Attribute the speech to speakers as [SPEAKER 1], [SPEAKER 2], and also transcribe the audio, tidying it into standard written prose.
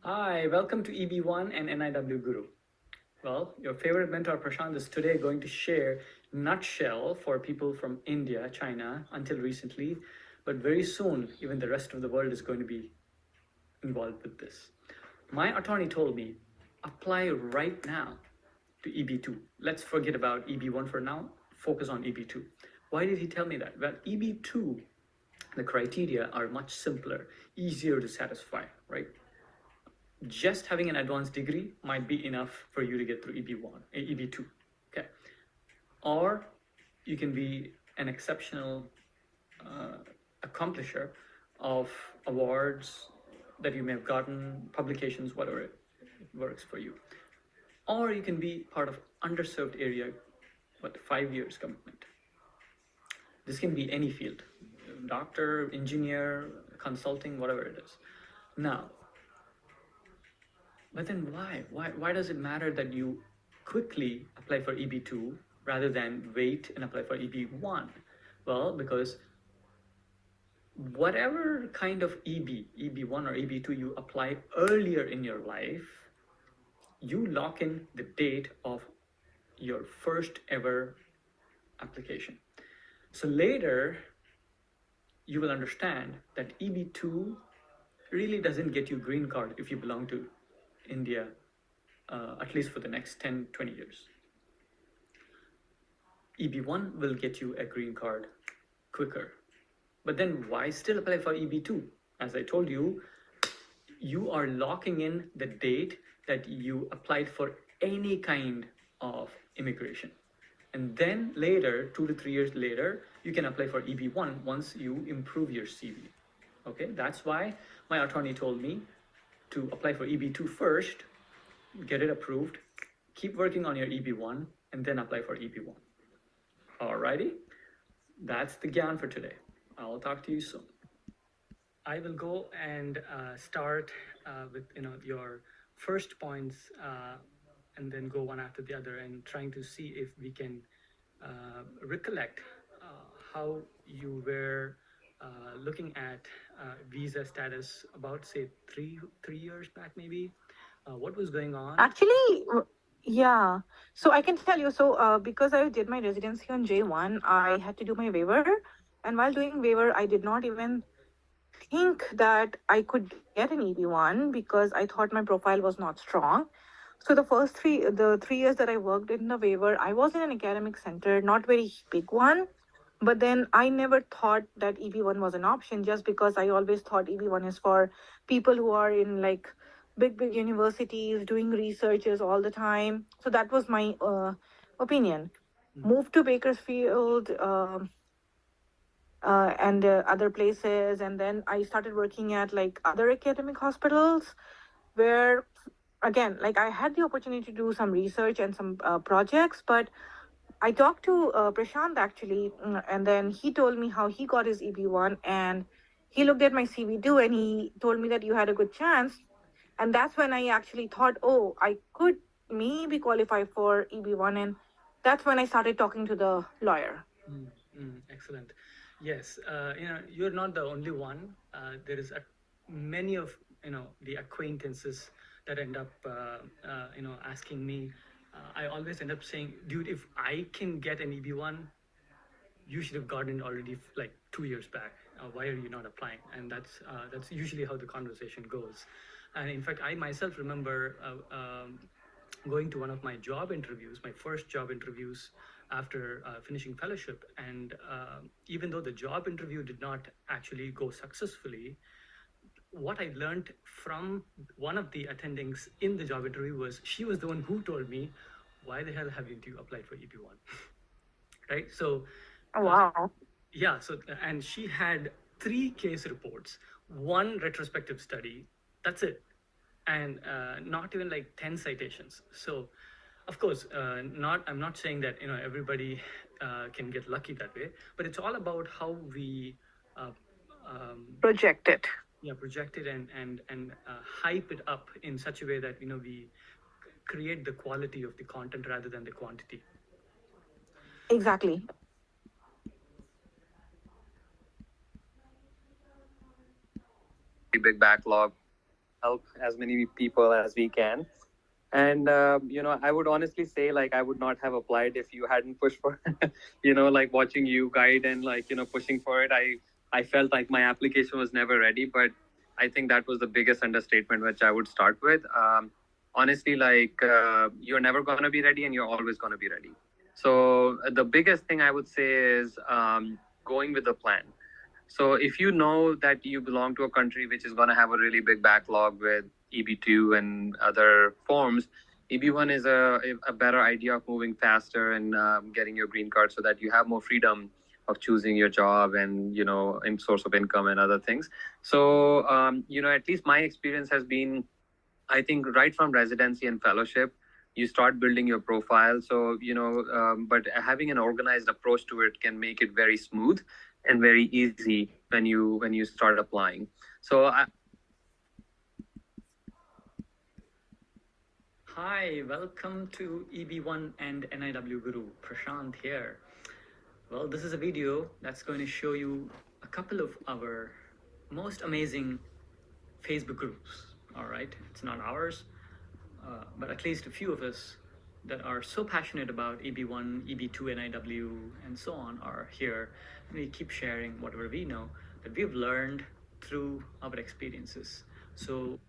[SPEAKER 1] Hi, welcome to EB1 and NIW Guru. Well, your favorite mentor Prashant is today going to share nutshell for people from India, China until recently, but very soon even the rest of the world is going to be involved with this. My attorney told me apply right now to EB2. Let's forget about EB1 for now, focus on EB2. Why did he tell me that? Well, EB2, the criteria are much simpler, easier to satisfy, right? Just having an advanced degree might be enough for you to get through EB1, EB2, okay? Or you can be an exceptional accomplisher of awards that you may have gotten, publications, whatever it works for you. Or you can be part of underserved area, 5 years commitment. This can be any field, doctor, engineer, consulting, whatever it is. Now, but then why does it matter that you quickly apply for EB2 rather than wait and apply for EB1? Well, because whatever kind of EB1 or EB2 you apply earlier in your life, you lock in the date of your first ever application. So later, you will understand that EB2 really doesn't get you green card if you belong to India, at least for the next 10, 20 years. EB1 will get you a green card quicker. But then why still apply for EB2? As I told you, you are locking in the date that you applied for any kind of immigration. And then later, 2 to 3 years later, you can apply for EB1 once you improve your CV. Okay, that's why my attorney told me to apply for EB2 first, get it approved, keep working on your EB1, and then apply for EB1. Alrighty, that's the gyan for today. I'll talk to you soon.
[SPEAKER 2] I will go and start with your first points and then go one after the other and trying to see if we can recollect how you were looking at visa status about say three years back maybe. What was going on?
[SPEAKER 3] Actually, yeah. So I can tell you. So because I did my residency on J1, I had to do my waiver, and while doing waiver, I did not even think that I could get an EB1 because I thought my profile was not strong. So the 3 years that I worked in the waiver, I was in an academic center, not very big one. But then I never thought that EB1 was an option just because I always thought EB1 is for people who are in like big universities doing researches all the time. So that was my opinion. Moved to Bakersfield and other places, and then I started working at like other academic hospitals where again like I had the opportunity to do some research and some projects, but I talked to Prashant actually, and then he told me how he got his EB1, and he looked at my CV too, and he told me that you had a good chance. And that's when I actually thought, oh, I could maybe qualify for EB1, and that's when I started talking to the lawyer.
[SPEAKER 2] Excellent. Yes, you're not the only one. There is many of the acquaintances that end up asking me. I always end up saying, dude, if I can get an EB1, you should have gotten it already like 2 years back. Why are you not applying? And that's usually how the conversation goes. And in fact, I myself remember going to one of my job interviews, my first job interviews after finishing fellowship. And even though the job interview did not actually go successfully, what I learned from one of the attendings in the job interview was she was the one who told me, why the hell haven't you applied for EB1? Right? So,
[SPEAKER 3] Oh, wow.
[SPEAKER 2] Yeah, so, and she had 3 case reports, 1 retrospective study, that's it. And not even like 10 citations. So, of course, I'm not saying that everybody can get lucky that way, but it's all about how we
[SPEAKER 3] Project it.
[SPEAKER 2] Yeah, project it and hype it up in such a way that we create the quality of the content rather than the quantity.
[SPEAKER 3] Exactly.
[SPEAKER 4] Big backlog. help as many people as we can. And I would honestly say, like, I would not have applied if you hadn't pushed for like watching you guide and, like, pushing for it. I felt like my application was never ready, but I think that was the biggest understatement which I would start with. Honestly, like, you're never going to be ready and you're always going to be ready. So the biggest thing I would say is going with a plan. So if you know that you belong to a country which is going to have a really big backlog with EB2 and other forms, EB1 is a better idea of moving faster and getting your green card so that you have more freedom of choosing your job and, in source of income and other things. So, at least my experience has been, I think, right from residency and fellowship, you start building your profile. So, but having an organized approach to it can make it very smooth and very easy when you start applying. So,
[SPEAKER 1] Hi, welcome to EB1 and NIW Guru. Prashant here. Well, this is a video that's going to show you a couple of our most amazing Facebook groups. All right, it's not ours, but at least a few of us that are so passionate about EB1, EB2, NIW, and so on are here. And we keep sharing whatever we know that we've learned through our experiences. So